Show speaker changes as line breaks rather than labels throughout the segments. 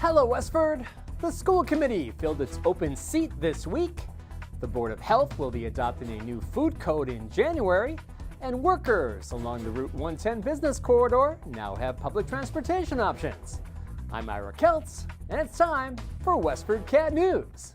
Hello, Westford! The school committee filled its open seat this week. The Board of Health will be adopting a new food code in January, and workers along the Route 110 business corridor now have public transportation options. I'm Ira Keltz, and it's time for WestfordCAT News.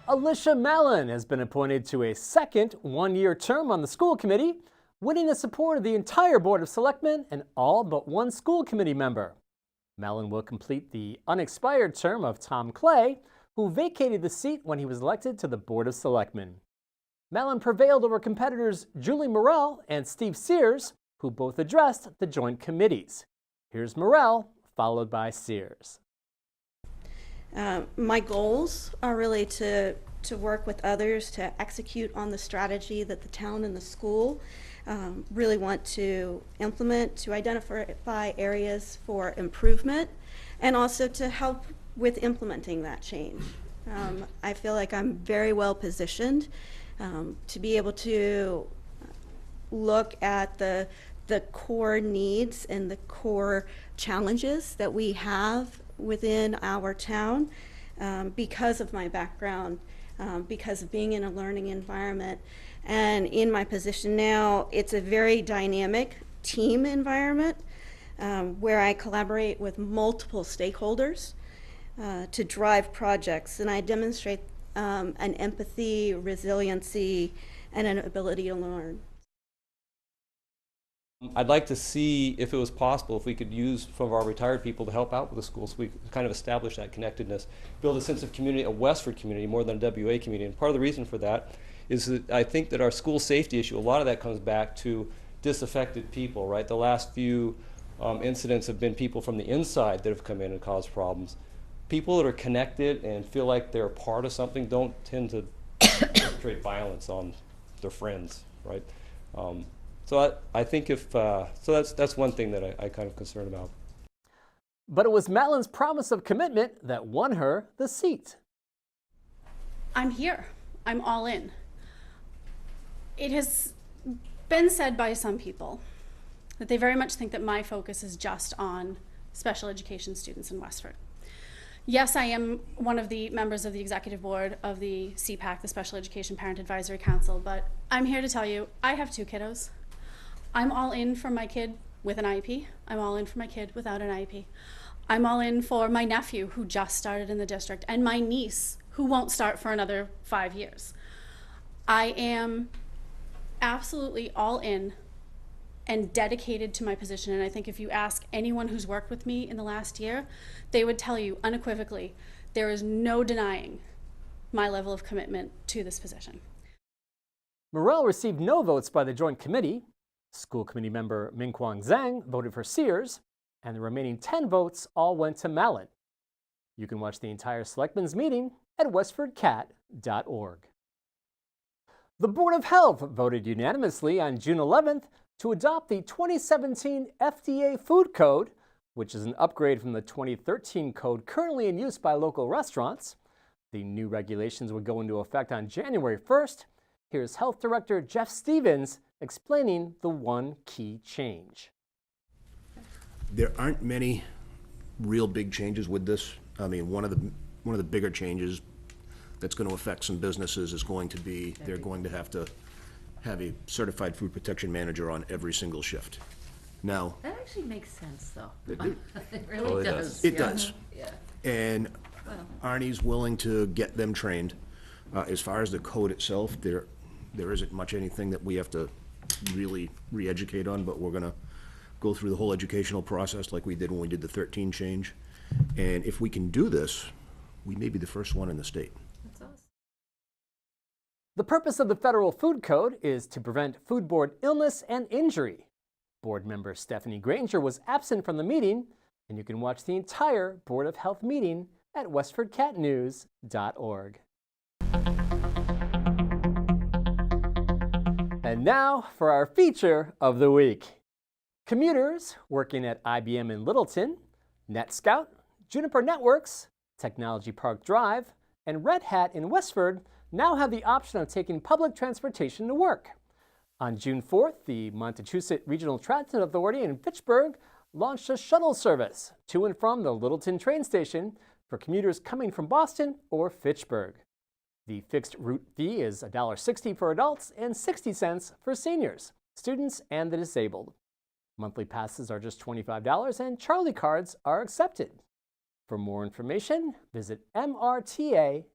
Alicia Mallon has been appointed to a second one-year term on the school committee, winning the support of the entire Board of Selectmen and all but one school committee member. Mallon will complete the unexpired term of Tom Clay, who vacated the seat when he was elected to the Board of Selectmen. Mallon prevailed over competitors Julie Morrell and Steve Sears, who both addressed the joint committees. Here's Morrell, followed by Sears.
My goals are really to work with others to execute on the strategy that the town and the school really want to implement, to identify areas for improvement, and also to help with implementing that change. I feel like I'm very well positioned to be able to look at the core needs and the core challenges that we have within our town because of my background, because of being in a learning environment. And in my position now, it's a very dynamic team environment where I collaborate with multiple stakeholders to drive projects, and I demonstrate an empathy, resiliency, and an ability to learn.
I'd like to see, if it was possible, if we could use some of our retired people to help out with the schools, so we could kind of establish that connectedness, build a sense of community, a Westford community more than a WA community. And part of the reason for that is that I think that our school safety issue, a lot of that comes back to disaffected people, right? The last few incidents have been people from the inside that have come in and caused problems. People that are connected and feel like they're a part of something don't tend to perpetrate violence on their friends, right? So I think that's one thing that I kind of concerned about.
But it was Mallon's promise of commitment that won her the seat.
I'm here. I'm all in. It has been said by some people that they very much think that my focus is just on special education students in Westford. Yes, I am one of the members of the executive board of the CPAC, the Special Education Parent Advisory Council, but I'm here to tell you I have 2 kiddos. I'm all in for my kid with an IEP. I'm all in for my kid without an IEP. I'm all in for my nephew who just started in the district and my niece who won't start for another 5 years. I am absolutely all in and dedicated to my position, and I think if you ask anyone who's worked with me in the last year, they would tell you unequivocally there is no denying my level of commitment to this position.
Morrell received no votes by the joint committee. School committee member Mingquan Zhang voted for Sears, and the remaining 10 votes all went to Mallon. You can watch the entire Selectmen's meeting at WestfordCAT.org. The Board of Health voted unanimously on June 11th to adopt the 2017 FDA Food Code, which is an upgrade from the 2013 code currently in use by local restaurants. The new regulations would go into effect on January 1st. Here's Health Director Jeff Stevens explaining the one key change.
There aren't many real big changes with this. I mean, one of the bigger changes that's going to affect some businesses is going to be they're going to have a certified food protection manager on every single shift. Now,
that actually makes sense, though.
It
really does.
It does. Yeah. And Arnie's willing to get them trained. As far as the code itself, there isn't much anything that we have to really re-educate on, but we're going to go through the whole educational process like we did when we did the 13 change. And if we can do this, we may be the first one in the state.
That's awesome.
The purpose of the Federal Food Code is to prevent foodborne illness and injury. Board member Stephanie Granger was absent from the meeting, and you can watch the entire Board of Health meeting at WestfordCatNews.org. And now for our feature of the week. Commuters working at IBM in Littleton, NetScout, Juniper Networks, Technology Park Drive, and Red Hat in Westford now have the option of taking public transportation to work. On June 4th, the Montechusett Regional Transit Authority in Fitchburg launched a shuttle service to and from the Littleton train station for commuters coming from Boston or Fitchburg. The fixed route fee is $1.60 for adults and 60 cents for seniors, students, and the disabled. Monthly passes are just $25 and Charlie cards are accepted. For more information, visit mrta.us.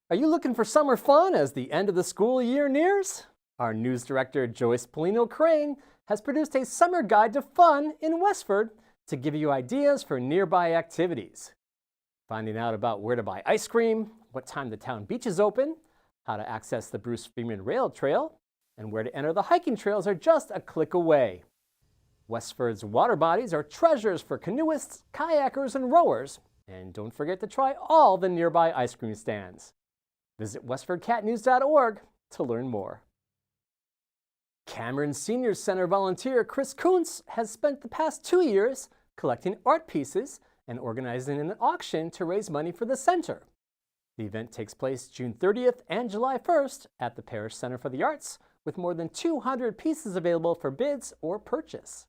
Are you looking for summer fun as the end of the school year nears? Our news director, Joyce Polino-Crane, has produced a summer guide to fun in Westford to give you ideas for nearby activities. Finding out about where to buy ice cream, what time the town beach is open, how to access the Bruce Freeman Rail Trail, and where to enter the hiking trails are just a click away. Westford's water bodies are treasures for canoeists, kayakers, and rowers. And don't forget to try all the nearby ice cream stands. Visit WestfordCatNews.org to learn more. Cameron Senior Center volunteer Chris Kuntz has spent the past 2 years collecting art pieces and organizing an auction to raise money for the center. The event takes place June 30th and July 1st at the Parish Center for the Arts, with more than 200 pieces available for bids or purchase.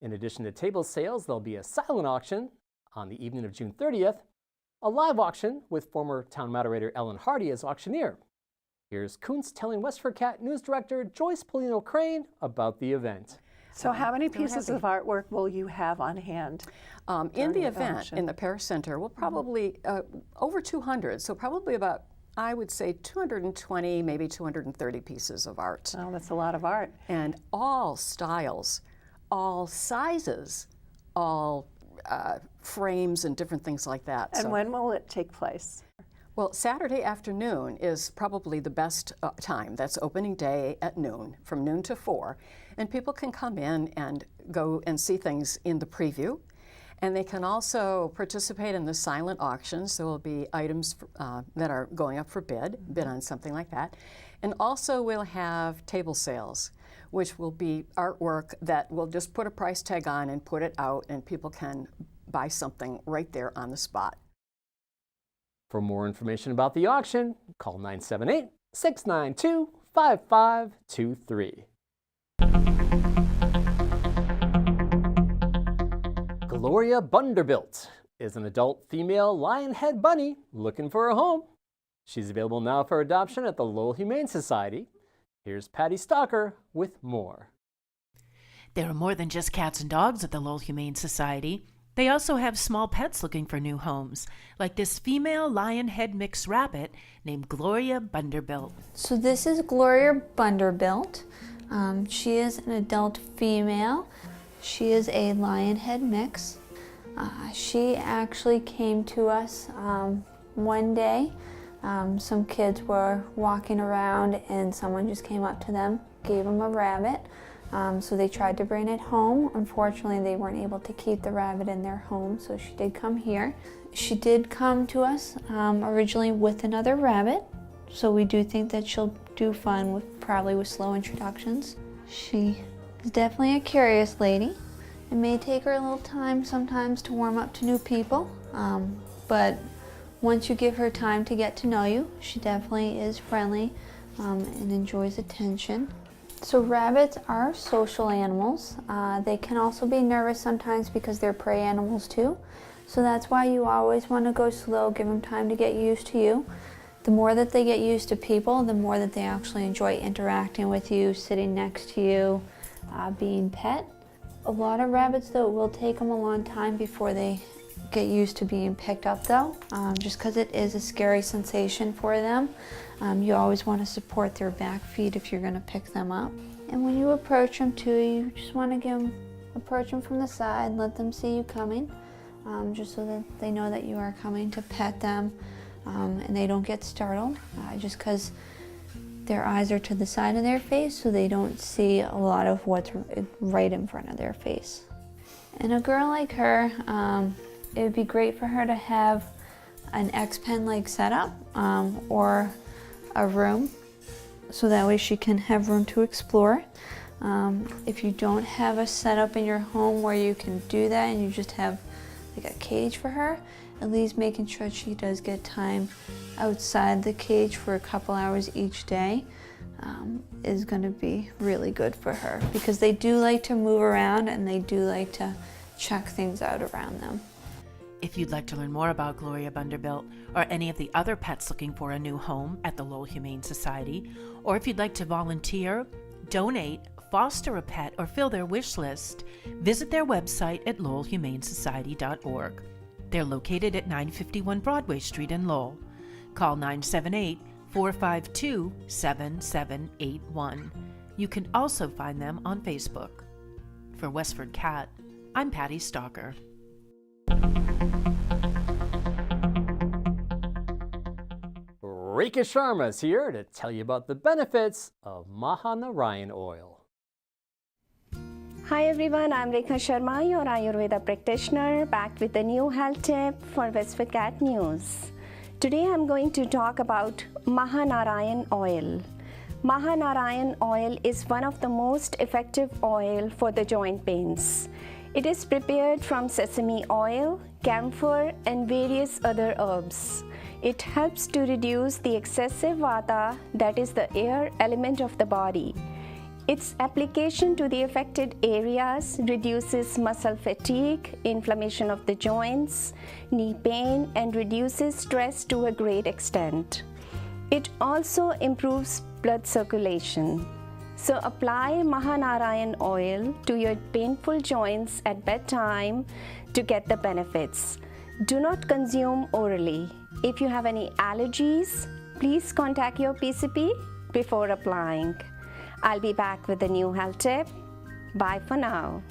In addition to table sales, there'll be a silent auction on the evening of June 30th, a live auction with former town moderator Ellen Hardy as auctioneer. Here's Kuntz telling WestfordCAT news director Joyce Polino-Crane about the event.
So how many pieces of artwork will you have on hand?
In the event, in the Parish Center, we'll probably, over 200, so probably about, I would say 220, maybe 230 pieces of art.
Oh, that's a lot of art.
And all styles, all sizes, all frames and different things like that.
And when will it take place?
Well, Saturday afternoon is probably the best time. That's opening day at noon, from noon to 4. And people can come in and go and see things in the preview. And they can also participate in the silent auctions. There will be items that are going up for bid on something like that. And also we'll have table sales, which will be artwork that we'll just put a price tag on and put it out, and people can buy something right there on the spot.
For more information about the auction, call 978-692-5523. Gloria Bunder is an adult female lionhead bunny looking for a home. She's available now for adoption at the Lowell Humane Society. Here's Patty Stalker with more.
There are more than just cats and dogs at the Lowell Humane Society. They also have small pets looking for new homes, like this female lionhead mixed rabbit named Gloria Bunder.
So this is Gloria Bunder. She is an adult female. She is a lionhead mix. She actually came to us one day. Some kids were walking around and someone just came up to them, gave them a rabbit. So they tried to bring it home. Unfortunately, they weren't able to keep the rabbit in their home, so she did come here. She did come to us originally with another rabbit, so we do think that she'll do fun probably with slow introductions. She is definitely a curious lady. It may take her a little time sometimes to warm up to new people, but once you give her time to get to know you, she definitely is friendly and enjoys attention. So rabbits are social animals. They can also be nervous sometimes because they're prey animals too. So that's why you always want to go slow, give them time to get used to you. The more that they get used to people, the more that they actually enjoy interacting with you, sitting next to you, being pet. A lot of rabbits though, it will take them a long time before they get used to being picked up though, just because it is a scary sensation for them. You always want to support their back feet if you're going to pick them up. And when you approach them too, you just want to approach them from the side, let them see you coming, just so that they know that you are coming to pet them, and they don't get startled, just because their eyes are to the side of their face, so they don't see a lot of what's right in front of their face. And a girl like her, it would be great for her to have an X-Pen like setup, or a room, so that way she can have room to explore. If you don't have a setup in your home where you can do that and you just have like a cage for her, at least making sure she does get time outside the cage for a couple hours each day is going to be really good for her, because they do like to move around and they do like to check things out around them.
If you'd like to learn more about Gloria Bunder or any of the other pets looking for a new home at the Lowell Humane Society, or if you'd like to volunteer, donate, foster a pet, or fill their wish list, visit their website at lowellhumanesociety.org. They're located at 951 Broadway Street in Lowell. Call 978-452-7781. You can also find them on Facebook. For WestfordCAT, I'm Patty Stalker.
Vika Sharma is here to tell you about the benefits of Mahanarayan oil.
Hi everyone, I'm Vika Sharma, your Ayurveda practitioner, back with a new health tip for WestfordCAT News. Today I'm going to talk about Mahanarayan oil. Mahanarayan oil is one of the most effective oil for the joint pains. It is prepared from sesame oil, camphor, and various other herbs. It helps to reduce the excessive vata, that is the air element of the body. Its application to the affected areas reduces muscle fatigue, inflammation of the joints, knee pain, and reduces stress to a great extent. It also improves blood circulation. So apply Mahanarayan oil to your painful joints at bedtime to get the benefits. Do not consume orally. If you have any allergies, please contact your PCP before applying. I'll be back with a new health tip. Bye for now.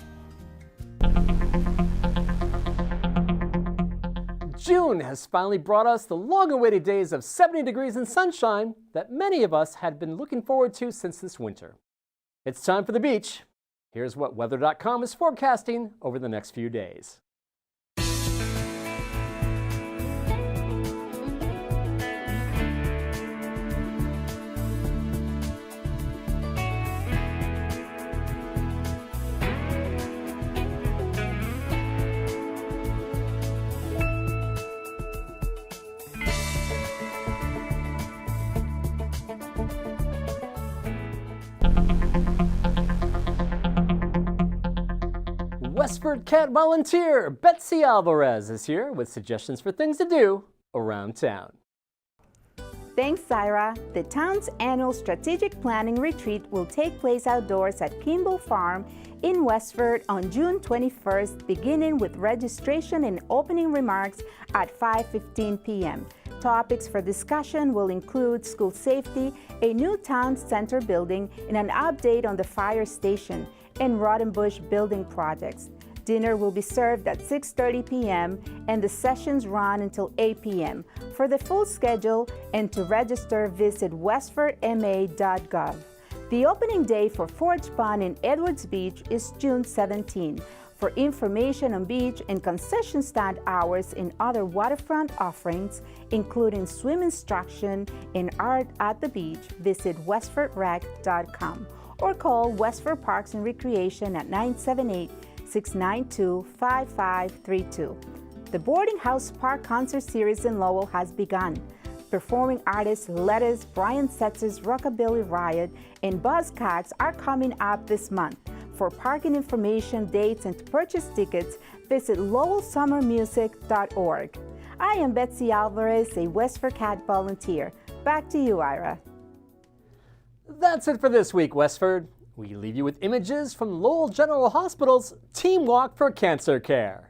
June has finally brought us the long-awaited days of 70 degrees and sunshine that many of us had been looking forward to since this winter. It's time for the beach. Here's what weather.com is forecasting over the next few days. WestfordCAT volunteer Betsy Alvarez is here with suggestions for things to do around town.
Thanks, Ira. The town's annual strategic planning retreat will take place outdoors at Kimball Farm in Westford on June 21st, beginning with registration and opening remarks at 5:15 p.m. Topics for discussion will include school safety, a new town center building, and an update on the fire station and Rodenbush building projects. Dinner will be served at 6:30 p.m. and the sessions run until 8 p.m. For the full schedule and to register, visit westfordma.gov. The opening day for Forge Pond in Edwards Beach is June 17. For information on beach and concession stand hours and other waterfront offerings, including swim instruction and art at the beach, visit westfordrec.com or call Westford Parks and Recreation at 978-692-5532. The Boarding House Park Concert Series in Lowell has begun. Performing artists Lettuce, Brian Setz's Rockabilly Riot, and Buzzcocks are coming up this month. For parking information, dates, and to purchase tickets, visit lowellsummermusic.org. I am Betsy Alvarez, a WestfordCAT volunteer. Back to you, Ira.
That's it for this week, Westford. We leave you with images from Lowell General Hospital's Team Walk for Cancer Care.